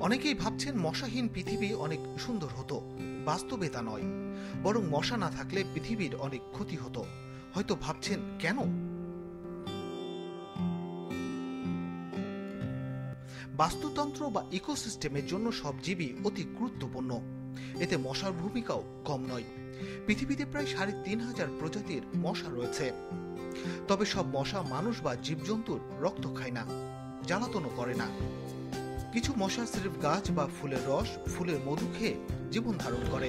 অনেকেই ভাবছেন মশাহীন পৃথিবী অনেক সুন্দর হতো। বাস্তবে তা নয়, বরং মশা না থাকলে পৃথিবীর অনেক ক্ষতি হতো। হয়তো ভাবছেন কেন? বাস্তুতন্ত্র বা ইকোসিস্টেমের জন্য সব জীবই অতি গুরুত্বপূর্ণ। এতে মশার ভূমিকাও কম নয়। পৃথিবীতে প্রায় ৩,৫০০ প্রজাতির মশা রয়েছে। তবে সব মশা মানুষ বা জীবজন্তুর রক্ত খায় না, জ্বালাতনও করে না। কিছু মশা সির্ফ গাছ বা ফুলের রস, ফুলের মধু খেয়ে জীবন ধারণ করে।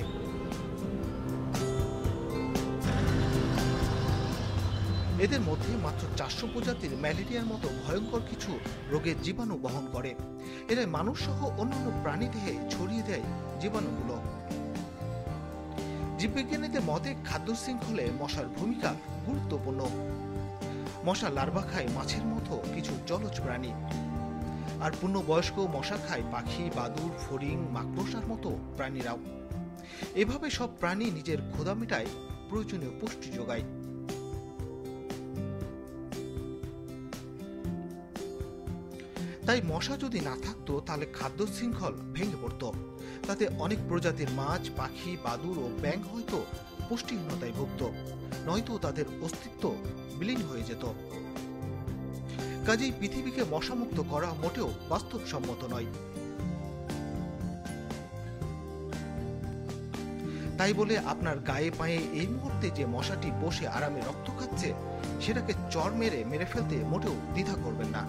এদের মধ্যে মাত্র ৪০০ প্রজাতির ম্যালেরিয়ার মতো ভয়ঙ্কর কিছু রোগের জীবাণু বহন করে। এরা মানুষ সহ অন্যান্য প্রাণী দেহে ছড়িয়ে দেয় জীবাণুগুলো। জীববিজ্ঞানীদের মতে খাদ্য শৃঙ্খলে মশার ভূমিকা গুরুত্বপূর্ণ। মশা লার্ভা খায় মাছের মতো কিছু জলজ প্রাণী, আর পূর্ণবয়স্ক মশা খায় পাখি, বাদুড়, ফড়িং, মাকড়সার মতো প্রাণীরাও। এভাবে সব প্রাণী নিজের ক্ষুধা মেটায়, প্রয়োজনীয় পুষ্টি যোগায়। তাই মশা যদি না থাকতো তাহলে খাদ্য শৃঙ্খল ভেঙে পড়ত। তাতে অনেক প্রজাতির মাছ, পাখি, বাদুড় ও ব্যাঙ হয়তো পুষ্টিহীনতায় ভুগত, নয়তো তাদের অস্তিত্ব বিলীন হয়ে যেত। কাজেই পৃথিবীকে মশামুক্ত করা মোটেও বাস্তবসম্মত নয়। তাই বলে আপনার গায়ে পায়ে এই মুহূর্তে যে মশাটি বসে আরামে রক্ত খাচ্ছে, সেটাকে চড় মেরে ফেলতে মোটেও দ্বিধা করবেন না।